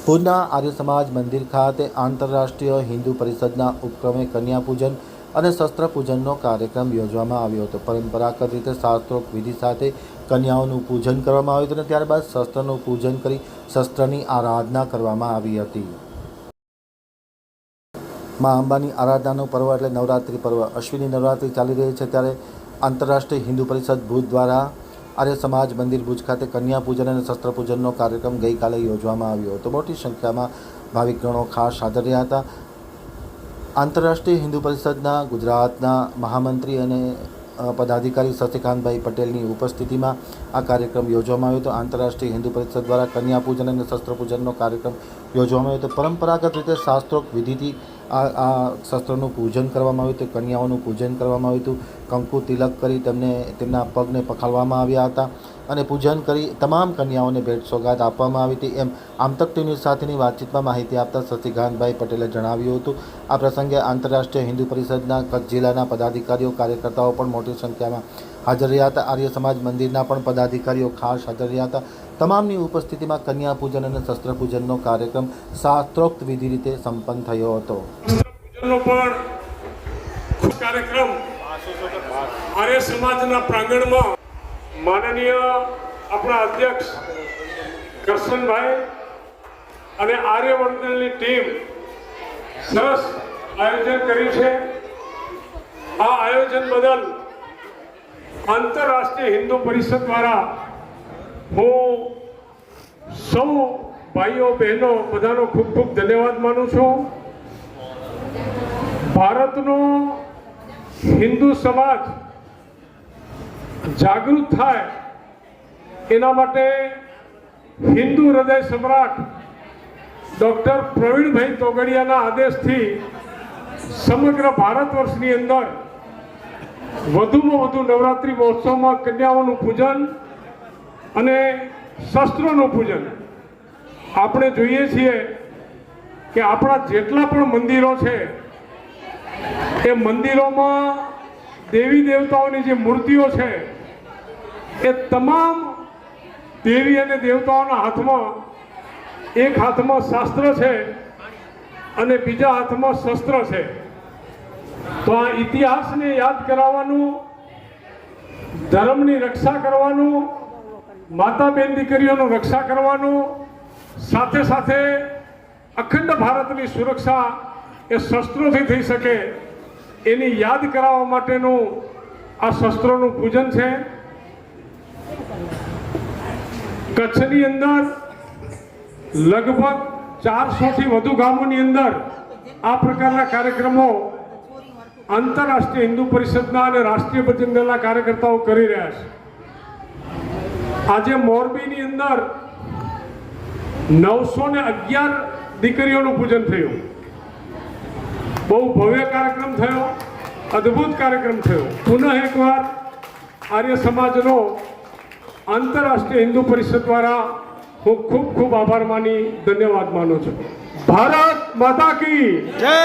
ભુજના આર્ય સમાજ મંદિર ખાતે આંતરરાષ્ટ્રીય હિન્દુ પરિષદના ઉપક્રમે કન્યા પૂજન અને શસ્ત્ર પૂજનનો કાર્યક્રમ યોજવામાં આવ્યો હતો। પરંપરાગત રીતે શાસ્ત્રોક્ત વિધિ સાથે કન્યાઓનું પૂજન કરવામાં આવ્યું હતું અને ત્યારબાદ શસ્ત્રનું પૂજન કરી શસ્ત્રની આરાધના કરવામાં આવી હતી। મા અંબાની આરાધનાનું પર્વ એટલે નવરાત્રિ પર્વ અશ્વિની નવરાત્રિ ચાલી રહી છે, ત્યારે આંતરરાષ્ટ્રીય હિન્દુ પરિષદ ભુજ દ્વારા આર્ય સમાજ મંદિર ભુજ ખાતે કન્યા પૂજન અને શસ્ત્ર પૂજનનો કાર્યક્રમ ગઈકાલે યોજવામાં આવ્યો હતો। મોટી સંખ્યામાં ભાવિકગણો ખાસ હાજર રહ્યા હતા। આંતરરાષ્ટ્રીય હિન્દુ પરિષદના ગુજરાતના મહામંત્રી અને પદાધિકારી શશિકાંતભાઈ પટેલની ઉપસ્થિતિમાં આ કાર્યક્રમ યોજવામાં આવ્યો હતો। આંતરરાષ્ટ્રીય હિન્દુ પરિષદ દ્વારા કન્યા પૂજન અને શસ્ત્ર પૂજનનો કાર્યક્રમ યોજવામાં આવ્યો હતો। પરંપરાગત રીતે શાસ્ત્રોક્ત વિધિથી આ શસ્ત્રનું પૂજન કરવામાં આવ્યું હતું, કન્યાઓનું પૂજન કરવામાં આવ્યું હતું। કંકુ તિલક કરી તેમના પગને પખાળવામાં આવ્યા હતા અને પૂજન કરી તમામ કન્યાઓને ભેટ સોગાદ આપવામાં આવી હતી, એમ આમતક ટીવી ન્યૂઝ સાથેની વાતચીતમાં માહિતી આપતા શશિકાંતભાઈ પટેલે જણાવ્યું હતું। આ પ્રસંગે આંતરરાષ્ટ્રીય હિન્દુ પરિષદના કચ્છ જિલ્લાના પદાધિકારીઓ કાર્યકર્તાઓ પણ મોટી સંખ્યામાં હાજર રહ્યા હતા। આર્ય સમાજ મંદિરના પણ પદાધિકારીઓ ખાસ હાજર રહ્યા હતા। તમામની ઉપસ્થિતિમાં કન્યા પૂજન અને શસ્ત્ર પૂજનનો કાર્યક્રમ શાસ્ત્રોક્ત વિધિ રીતે સંપન્ન થયો હતો। કાર્યક્રમ આર્ય સમાજના પ્રાંગણમાં માનનીય આપણા અધ્યક્ષ કરશનભાઈ અને આર્યવર્ધનની ટીમ સરસ આયોજન કર્યું છે। આ આયોજન બદલ આંતરરાષ્ટ્રીય હિન્દુ પરિષદ દ્વારા હું સૌ ભાઈઓ બહેનો બધાનો ખૂબ ખૂબ ધન્યવાદ માનું છું। ભારતનો હિન્દુ સમાજ જાગૃત થાય એના માટે હિન્દુ હૃદય સમ્રાટ ડૉક્ટર પ્રવીણભાઈ તોગડિયાના આદેશથી સમગ્ર ભારત વર્ષની અંદર વધુમાં વધુ નવરાત્રિ મહોત્સવમાં કન્યાઓનું પૂજન અને શસ્ત્રોનું પૂજન આપણે જોઈએ છીએ કે આપણા જેટલા પણ મંદિરો છે એ મંદિરોમાં દેવી દેવતાઓની જે મૂર્તિઓ છે એ તમામ દેવી અને દેવતાઓના હાથમાં એક હાથમાં શાસ્ત્ર છે અને બીજા હાથમાં શસ્ત્ર છે। તો આ ઇતિહાસને યાદ કરાવવાનું, ધર્મની રક્ષા કરવાનું, માતા બેન દીકરીઓનું રક્ષા કરવાનું, સાથે સાથે અખંડ ભારતની સુરક્ષા એ શસ્ત્રોથી થઈ શકે એની યાદ કરાવવા માટેનું આ શસ્ત્રોનું પૂજન છે। કચ્છની અંદર લગભગ 400થી વધુ ગામોની અંદર આ પ્રકારના કાર્યક્રમો આંતરરાષ્ટ્રીય હિન્દુ પરિષદના અને રાષ્ટ્રીય બજરંગ દળના કાર્યકર્તાઓ કરી રહ્યા છે। આજે મોરબીની અંદર 911 દીકરીઓનું પૂજન થયું। બહુ ભવ્ય કાર્યક્રમ થયો, અદ્ભુત કાર્યક્રમ થયો। પુનઃ એકવાર આર્ય સમાજનો આંતરરાષ્ટ્રીય હિન્દુ પરિષદ દ્વારા હું ખૂબ ખૂબ આભાર માની ધન્યવાદ માનું છું। ભારત માતા કી જય।